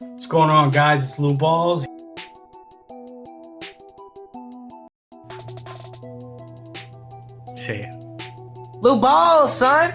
What's going on, guys? It's Lou Balls. Say it. Lou Balls, son.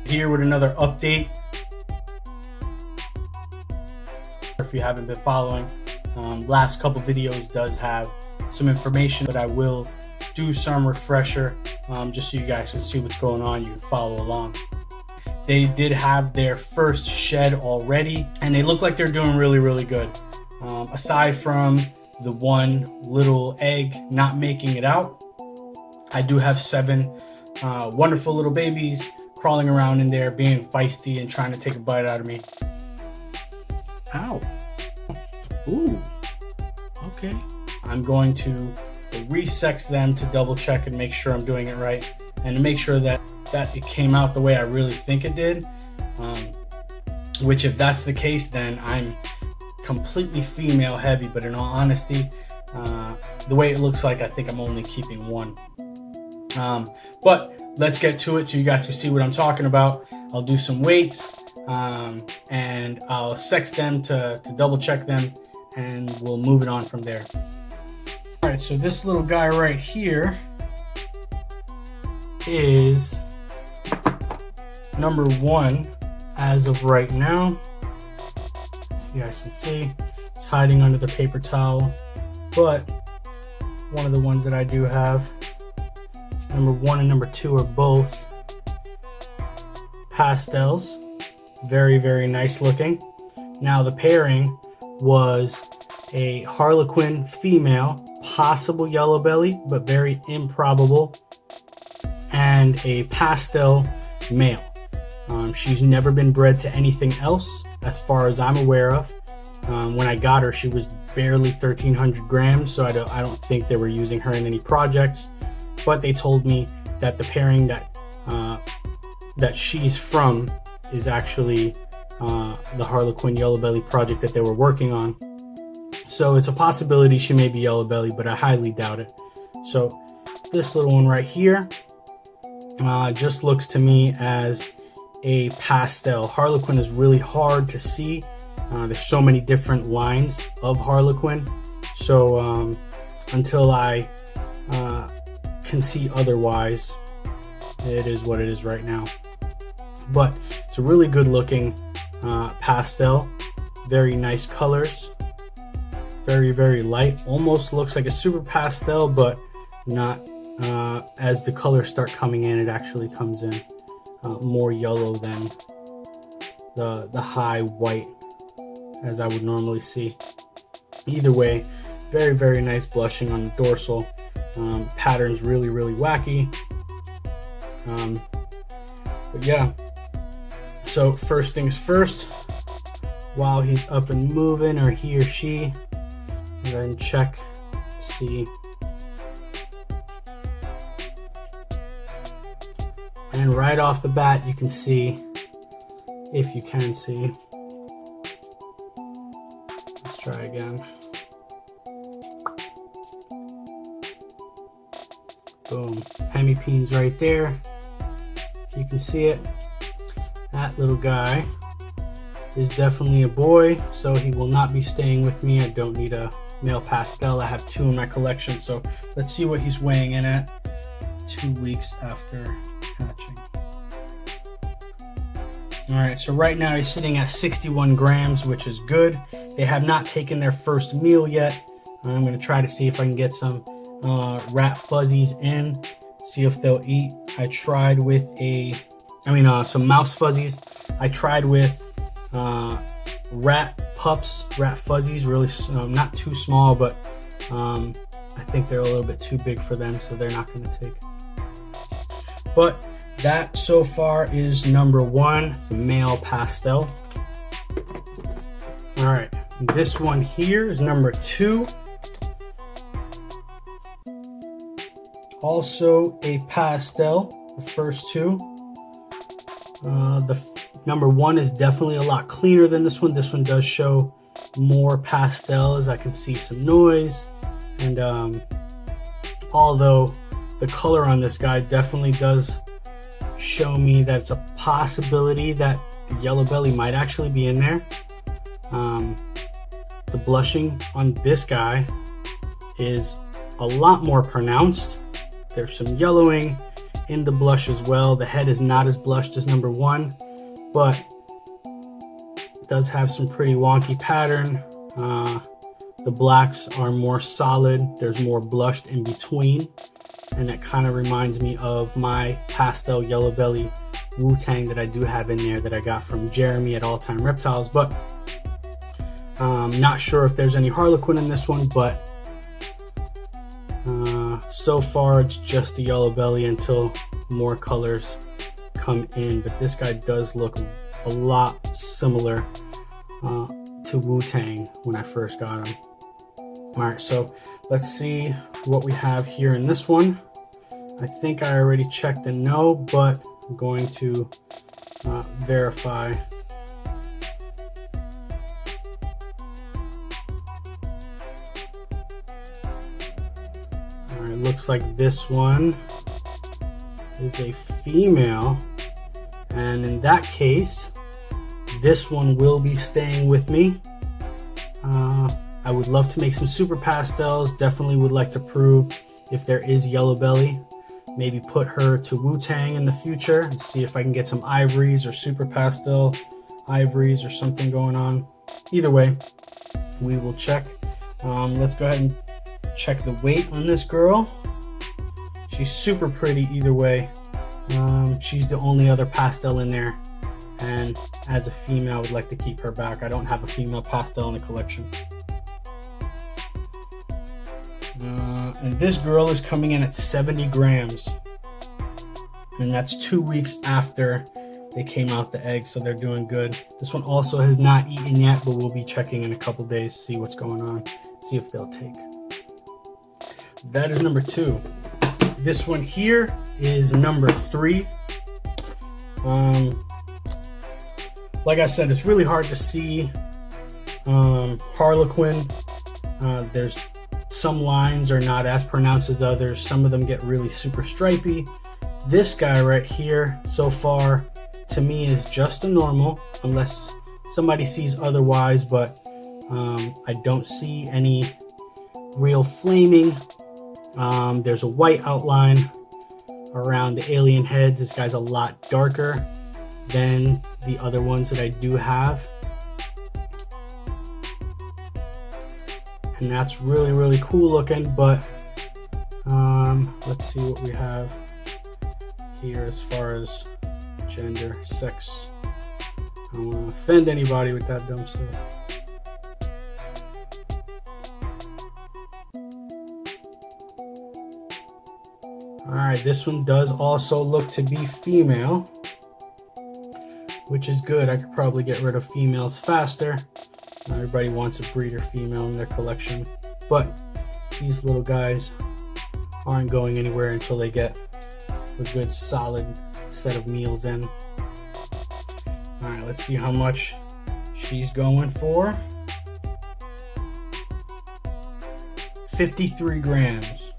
Here with another update. If you haven't been following, last couple videos does have some information, but I will do some refresher just so you guys can see what's going on. You can follow along. They did have their first shed already, and they look like they're doing really good. Aside from the one little egg not making it out, I do have 7 wonderful little babies crawling around in there, being feisty and trying to take a bite out of me. Ow. Ooh. Okay. I'm going to resex them to double check and make sure I'm doing it right, and to make sure that it came out the way I really think it did. Which, if that's the case, then I'm completely female heavy, but in all honesty, the way it looks like, I think I'm only keeping 1. But let's get to it so you guys can see what I'm talking about. I'll do some weights, and I'll sex them to double check them, and we'll move it on from there. All right, so this little guy right here is number 1 as of right now. You guys can see it's hiding under the paper towel, but one of the ones that I do have, number 1 and number 2, are both pastels. Very nice looking. Now the pairing was a Harlequin female, possible yellow belly, but very improbable, and a pastel male. She's never been bred to anything else as far as I'm aware of. When I got her, she was barely 1,300 grams, so I don't think they were using her in any projects. But they told me that the pairing that she's from is actually the Harlequin Yellow Belly project that they were working on. So it's a possibility she may be yellow belly, but I highly doubt it. So this little one right here just looks to me as a pastel. Harlequin is really hard to see. There's so many different lines of Harlequin. So until I can see otherwise, it is what it is right now. But it's a really good looking pastel. Very nice colors. Very light. Almost looks like a super pastel, but not. As the colors start coming in, it actually comes in more yellow than the high white as I would normally see. Either way, very nice blushing on the dorsal. Pattern's really wacky. But yeah, so first things first, while he's up and moving, or he or she, go ahead and check, see. And right off the bat, you can see, if you can see, let's try again. Boom, hemipenes right there. You can see it. That little guy is definitely a boy, so he will not be staying with me. I don't need a male pastel. I have 2 in my collection, so let's see what he's weighing in at 2 weeks after hatching. All right, so right now he's sitting at 61 grams, which is good. They have not taken their first meal yet. I'm going to try to see if I can get some rat fuzzies in, see if they'll eat. I tried with some mouse fuzzies. I tried with rat pups, rat fuzzies, really not too small, but I think they're a little bit too big for them, so they're not going to take. But that so far is number 1. It's a male pastel. All right, this one here is number 2. Also a pastel, the first 2. The number 1 is definitely a lot cleaner than this one. This one does show more pastel, as I can see some noise. And although the color on this guy definitely does show me that it's a possibility that the yellow belly might actually be in there. The blushing on this guy is a lot more pronounced. There's some yellowing in the blush as well. The head is not as blushed as number 1, but it does have some pretty wonky pattern. The blacks are more solid. There's more blushed in between, and that kind of reminds me of my pastel yellow belly Wu-Tang that I do have in there that I got from Jeremy at All Time Reptiles. But not sure if there's any Harlequin in this one, but so far it's just a yellow belly until more colors come in. But this guy does look a lot similar to Wu-Tang when I first got him. All right, so let's see what we have here in this one. I think I already checked and no, but I'm going to verify. All right, looks like this one is a female, and in that case, this one will be staying with me. I would love to make some super pastels. Definitely would like to prove if there is yellow belly. Maybe put her to Wu-Tang in the future and see if I can get some ivories or super pastel ivories or something going on. Either way, we will check. Let's go ahead and check the weight on this girl. She's super pretty either way. She's the only other pastel in there, and as a female, I would like to keep her back. I don't have a female pastel in the collection. And this girl is coming in at 70 grams, and that's 2 weeks after they came out the egg, so they're doing good. This one also has not eaten yet, but we'll be checking in a couple days to see what's going on, see if they'll take. That is number 2. This one here is number 3. Like I said, it's really hard to see Harlequin. There's some lines are not as pronounced as others. Some of them get really super stripy. This guy right here, so far, to me is just a normal, unless somebody sees otherwise, but I don't see any real flaming. There's a white outline around the alien heads. This guy's a lot darker than the other ones that I do have. And that's really, really cool looking, but let's see what we have here as far as gender, sex. I don't want to offend anybody with that dumb stuff. Alright, this one does also look to be female, which is good. I could probably get rid of females faster. Not everybody wants a breeder female in their collection, but these little guys aren't going anywhere until they get a good solid set of meals in. Alright, let's see how much she's going for. 53 grams.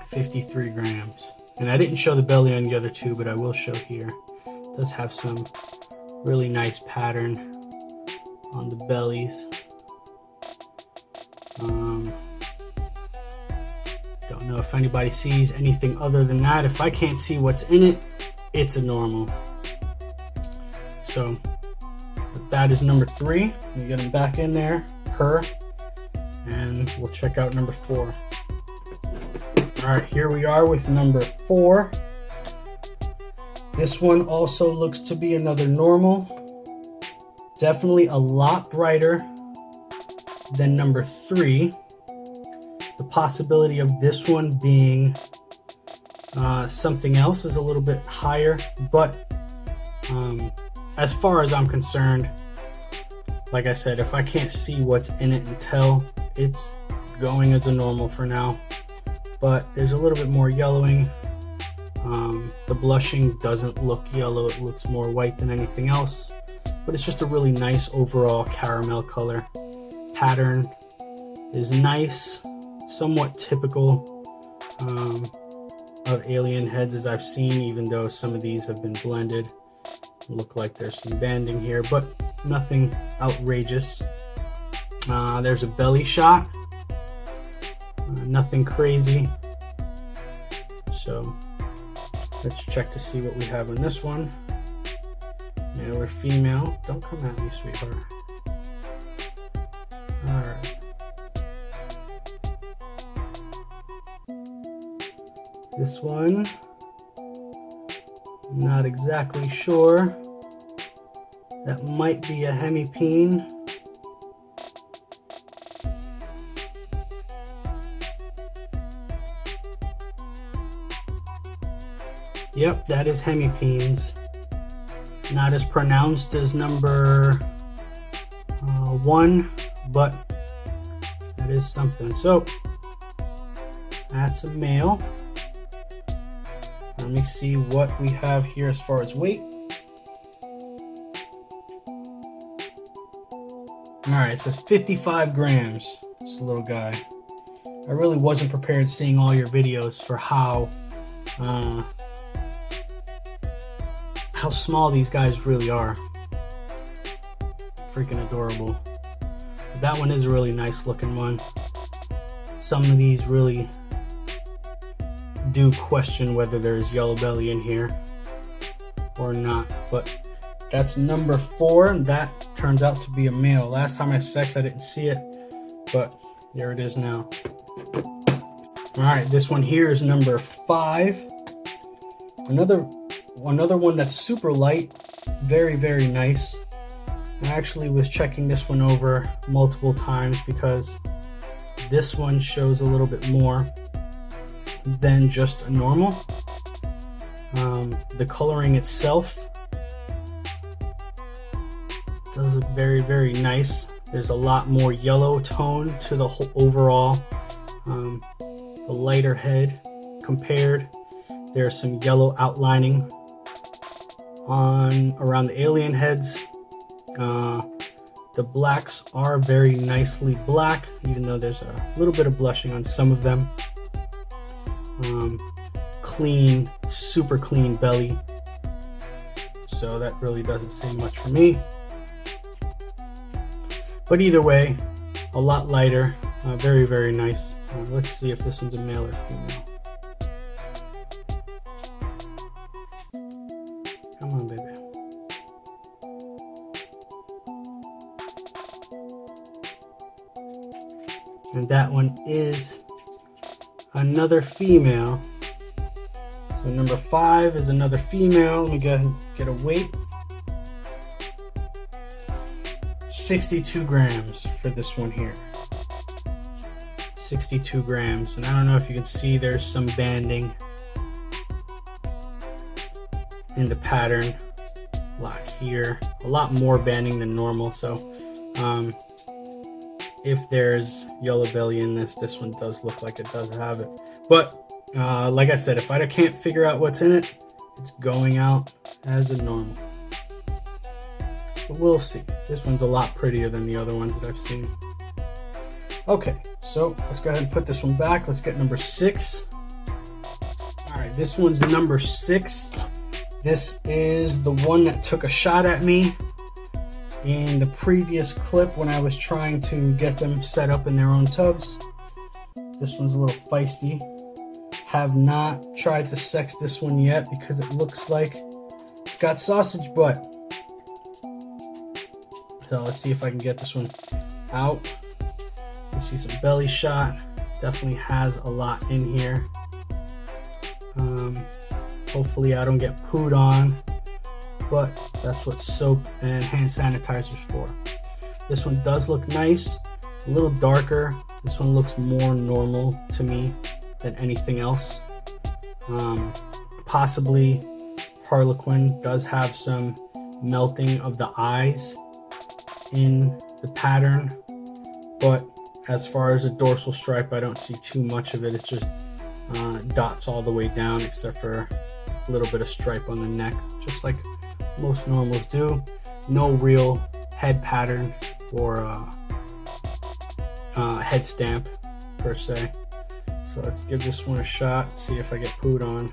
53 grams. And I didn't show the belly on the other two, but I will show here. It does have some really nice pattern on the bellies. Don't know if anybody sees anything other than that. If I can't see what's in it, it's a normal. So that is number 3. We get them back in there, her, and we'll check out number 4. All right, here we are with number 4. This one also looks to be another normal. Definitely a lot brighter than number 3. The possibility of this one being something else is a little bit higher, but as far as I'm concerned, like I said, if I can't see what's in it and tell, it's going as a normal for now. But there's a little bit more yellowing. The blushing doesn't look yellow, it looks more white than anything else, but it's just a really nice overall caramel color. Pattern is nice, somewhat typical of alien heads as I've seen, even though some of these have been blended. Look like there's some banding here, but nothing outrageous. There's a belly shot. Nothing crazy. So let's check to see what we have on this one. Male or female? Don't come at me, sweetheart. Alright. This one, not exactly sure. That might be a hemipene. Yep, that is hemipenes. Not as pronounced as number 1, but that is something. So that's a male. Let me see what we have here as far as weight. Alright, it says 55 grams. This little guy. I really wasn't prepared seeing all your videos for how small these guys really are. Freaking adorable. But that one is a really nice looking one. Some of these really do question whether there's yellow belly in here or not, but that's number 4, and that turns out to be a male. Last time I sexed, I didn't see it, but there it is now. All right, this one here is number 5. Another one that's super light, very, very nice. I actually was checking this one over multiple times because this one shows a little bit more than just a normal. The coloring itself does look very, very nice. There's a lot more yellow tone to the whole overall, the lighter head compared. There's some yellow outlining around the alien heads. The blacks are very nicely black, even though there's a little bit of blushing on some of them. Clean, super clean belly. So that really doesn't say much for me. But either way, a lot lighter, very, very nice. Let's see if this one's a male or female. Come on, baby. And that one is another female. So number 5 is another female. Let me go ahead and get a weight. 62 grams for this one here. 62 grams. And I don't know if you can see, there's some banding in the pattern. A lot here. A lot more banding than normal. So if there's yellow belly in this one does look like it does have it. But like I said, if I can't figure out what's in it, it's going out as a normal. But we'll see. This one's a lot prettier than the other ones that I've seen. Okay, so let's go ahead and put this one back. Let's get number 6. All right, this one's number 6. This is the one that took a shot at me in the previous clip when I was trying to get them set up in their own tubs. This one's a little feisty. Have not tried to sex this one yet because it looks like it's got sausage butt. So let's see if I can get this one out. You see some belly shot. Definitely has a lot in here. Hopefully I don't get pooed on, but that's what soap and hand sanitizer's for. This one does look nice, a little darker. This one looks more normal to me than anything else. Possibly Harlequin does have some melting of the eyes in the pattern, but as far as a dorsal stripe, I don't see too much of it. It's just dots all the way down, except for a little bit of stripe on the neck, just like most normals do. No real head pattern or head stamp per se. So let's give this one a shot, see if I get pooed on.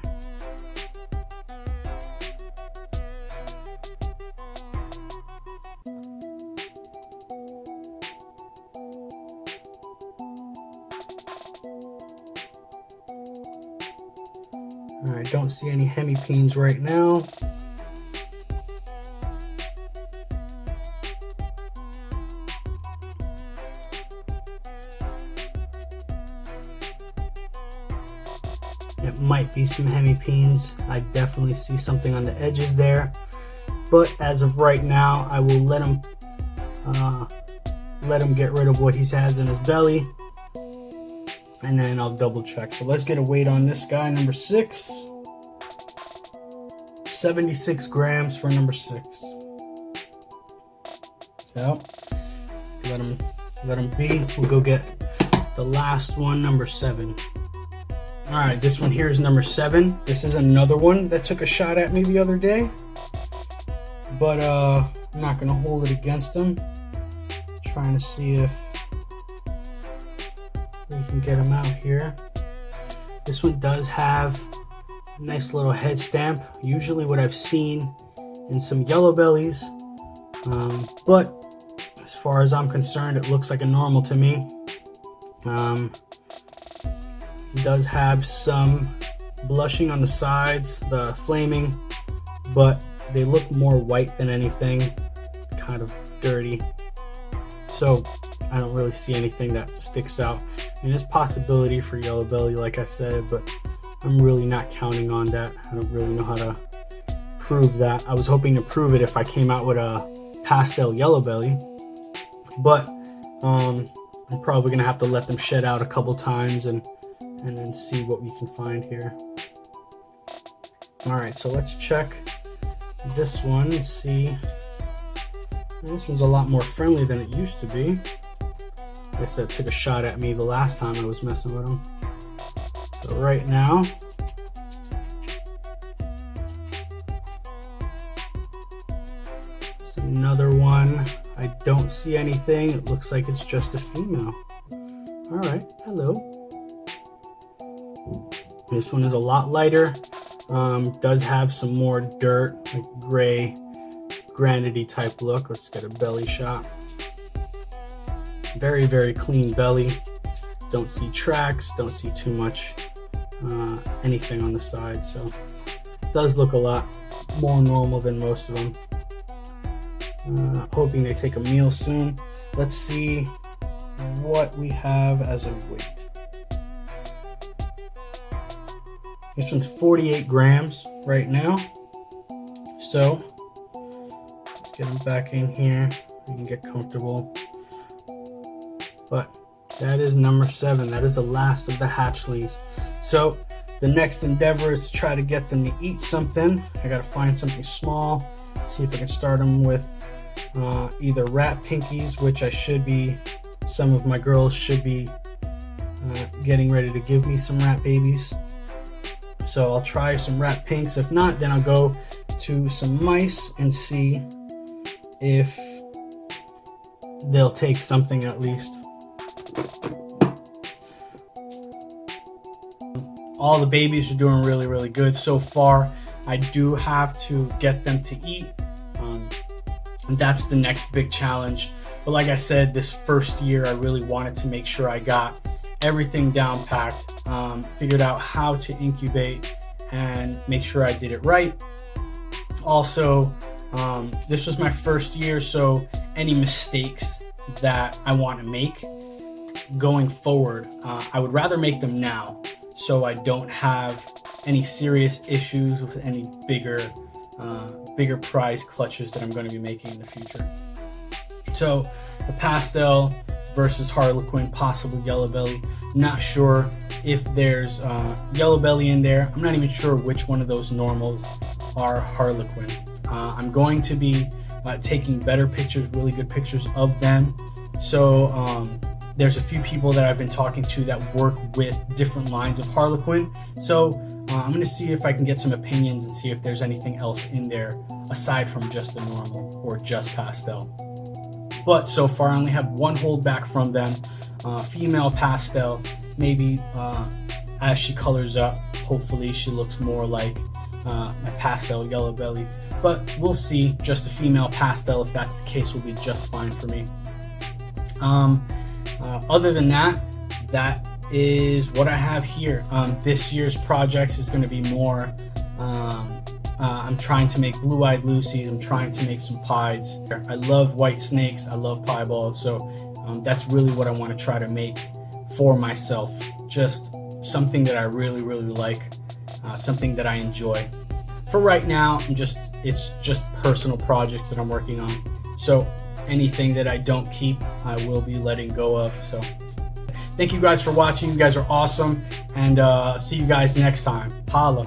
I don't see any hemipenes right now. It might be some hemipenes. I definitely see something on the edges there. But as of right now, I will let him get rid of what he has in his belly. And then I'll double check. So let's get a weight on this guy, number 6. 76 grams for number 6. So let him be. We'll go get the last one, number 7. All right, this one here is number 7. This is another one that took a shot at me the other day, but I'm not gonna hold it against him. Trying to see if we can get him out here. This one does have a nice little head stamp, usually what I've seen in some yellow bellies, but as far as I'm concerned, it looks like a normal to me. It does have some blushing on the sides, the flaming, but they look more white than anything, kind of dirty. So I don't really see anything that sticks out. And there's possibility for yellow belly, like I said, but I'm really not counting on that. I don't really know how to prove that. I was hoping to prove it if I came out with a pastel yellow belly, but I'm probably gonna have to let them shed out a couple times and then see what we can find here. All right, so let's check this one and see. This one's a lot more friendly than it used to be. Like I said, it took a shot at me the last time I was messing with him. So right now, it's another one. I don't see anything. It looks like it's just a female. All right, hello. This one is a lot lighter. Does have some more dirt, like gray, granity type look. Let's get a belly shot. Very, very clean belly. Don't see tracks, don't see too much anything on the side. So it does look a lot more normal than most of them. Hoping they take a meal soon. Let's see what we have as a weight. This one's 48 grams right now. So let's get him back in here. We can get comfortable. But that is number 7. That is the last of the hatchlings. So the next endeavor is to try to get them to eat something. I gotta find something small. See if I can start them with either rat pinkies, which some of my girls should be getting ready to give me some rat babies. So I'll try some rat pinks. If not, then I'll go to some mice and see if they'll take something at least. All the babies are doing really, really good so far. I do have to get them to eat. And that's the next big challenge. But like I said, this first year, I really wanted to make sure I got everything down packed, figured out how to incubate and make sure I did it right. Also, this was my first year, so any mistakes that I want to make going forward, I would rather make them now so I don't have any serious issues with any bigger prize clutches that I'm going to be making in the future. So the pastel versus Harlequin, possible yellow belly. Not sure if there's yellow belly in there. I'm not even sure which one of those normals are Harlequin. I'm going to be taking better pictures, really good pictures of them. So there's a few people that I've been talking to that work with different lines of Harlequin. So I'm going to see if I can get some opinions and see if there's anything else in there aside from just the normal or just pastel. But so far I only have one holdback from them, female pastel, maybe as she colors up, hopefully she looks more like my pastel yellow belly. But we'll see. Just a female pastel, if that's the case, will be just fine for me. Other than that, that is what I have here. This year's projects is going to be more, I'm trying to make blue-eyed Lucy's, I'm trying to make some pieds. I love white snakes, I love pieballs, so that's really what I want to try to make for myself. Just something that I really like, something that I enjoy. For right now, it's just personal projects that I'm working on. So anything that I don't keep, I will be letting go of. So thank you guys for watching. You guys are awesome, and see you guys next time. Holla.